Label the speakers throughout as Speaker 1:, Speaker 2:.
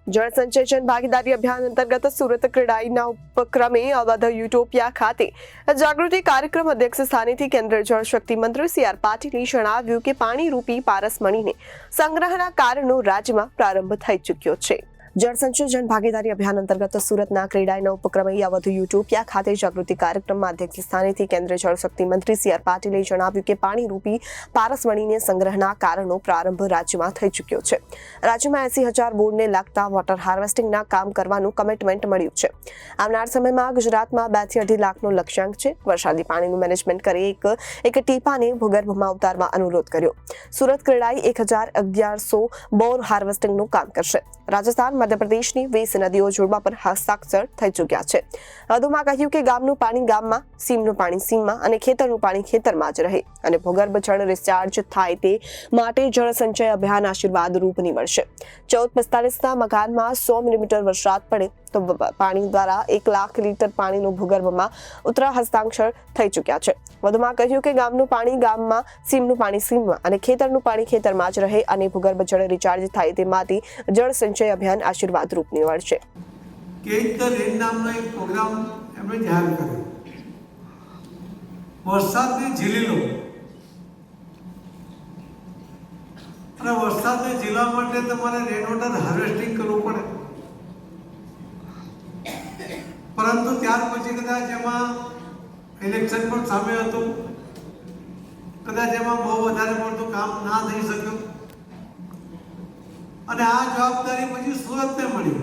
Speaker 1: જળ સંચય જન ભાગીદારી અભિયાન અંતર્ગત સુરત ક્રેડાઈના ઉપક્રમે અવધ યુટોપિયા ખાતે જાગૃતિ કાર્યક્રમ અધ્યક્ષ સ્થાનેથી કેન્દ્રીય જળ શક્તિ મંત્રી સી આર પાટીલે જણાવ્યું કે પાણી રૂપી પારસમણીને સંગ્રહના કારણો રાજ્યમાં પ્રારંભ થઈ ચૂક્યો છે। જળ સંચય જન ભાગીદારી અભિયાન અંતર્ગત સુરતના ક્રેડાઈના ઉપક્રમે અવધ યુટોપિયા ખાતે જાગૃતિ કાર્યક્રમમાં અધ્યક્ષ સ્થાનેથી કેન્દ્રીય જળ શક્તિ મંત્રી સી આર પાટીલે જણાવ્યું કે પાણી રૂપી પારસમણીને સંગ્રહના કારણો પ્રારંભ રાજ્યમાં થઈ ચૂક્યો છે। રાજ્યમાં 80,000 બોરને લાગતા વોટર હાર્વેસ્ટિંગના કામ કરવાનું કમિટમેન્ટ મળ્યું છે। આવનાર સમયમાં ગુજરાતમાં 2 થી 2.5 લાખનો લક્ષ્યાંક છે। વરસાદી પાણીનું મેનેજમેન્ટ કરી એક ટીપાને ભૂગર્ભમાં ઉતારવા અનુરોધ કર્યો। સુરત ક્રેડાઈ 1,1100 બોર હાર્વેસ્ટિંગનું કામ કરશે। રાજસ્થાન મધ્યપ્રદેશની 20 નદીઓ જોડવા પર હસ્તાક્ષર થઈ ચૂક્યા છે। વધુમાં કહ્યું કે ગામનું પાણી ગામમાં, સીમનું પાણી સીમમાં અને ખેતરનું પાણી ખેતરમાં જ રહે અને ભૂગર્ભ જળ રિચાર્જ થાય તે માટે જળ સંચય અભિયાન આશીર્વાદરૂપ નીવડશે। 1445ના મકાનમાં 100 મિલીમીટર વરસાદ પડે તો પાણી દ્વારા 1 લાખ લીટર પાણીનું ભૂગર્ભમાં ઉતરા હસ્તાક્ષર થઈ ચૂક્યા છે। વધુમાં કહ્યું કે ગામનું પાણી ગામમાં, સીમનું પાણી સીમમાં અને ખેતરનું પાણી ખેતરમાં જ રહે અને ભૂગર્ભ જળ રિચાર્જ થાય તે માટે જળ સંચય અભિયાન આશીર્વાદરૂપ નીવડશે।
Speaker 2: કેચ ધ રેન નામનો એક પ્રોગ્રામ એમણે જાહેર કર્યો। વરસાદને ઝીલી લો અને વરસાદને ઝીલવા માટે તમારે રેન વોટર હાર્વેસ્ટિંગ કરવું પડે, પરંતુ ત્યાર પછી કદાચ એમાં ઇલેક્શન પણ સામે હતું, કદાચ એમાં બહુ વધારે પડતું કામ ના થઈ શક્યું અને આ જવાબદારી પછી સુરતને મળી।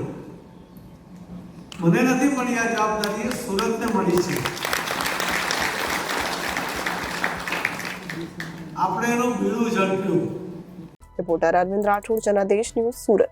Speaker 2: મને નથી મળી આ જવાબદારી, સુરતને મળી છે। આપણે એનું બીડું ઝડપ્યું।
Speaker 1: Reporter Arvind Rathod, Janadesh news, Surat.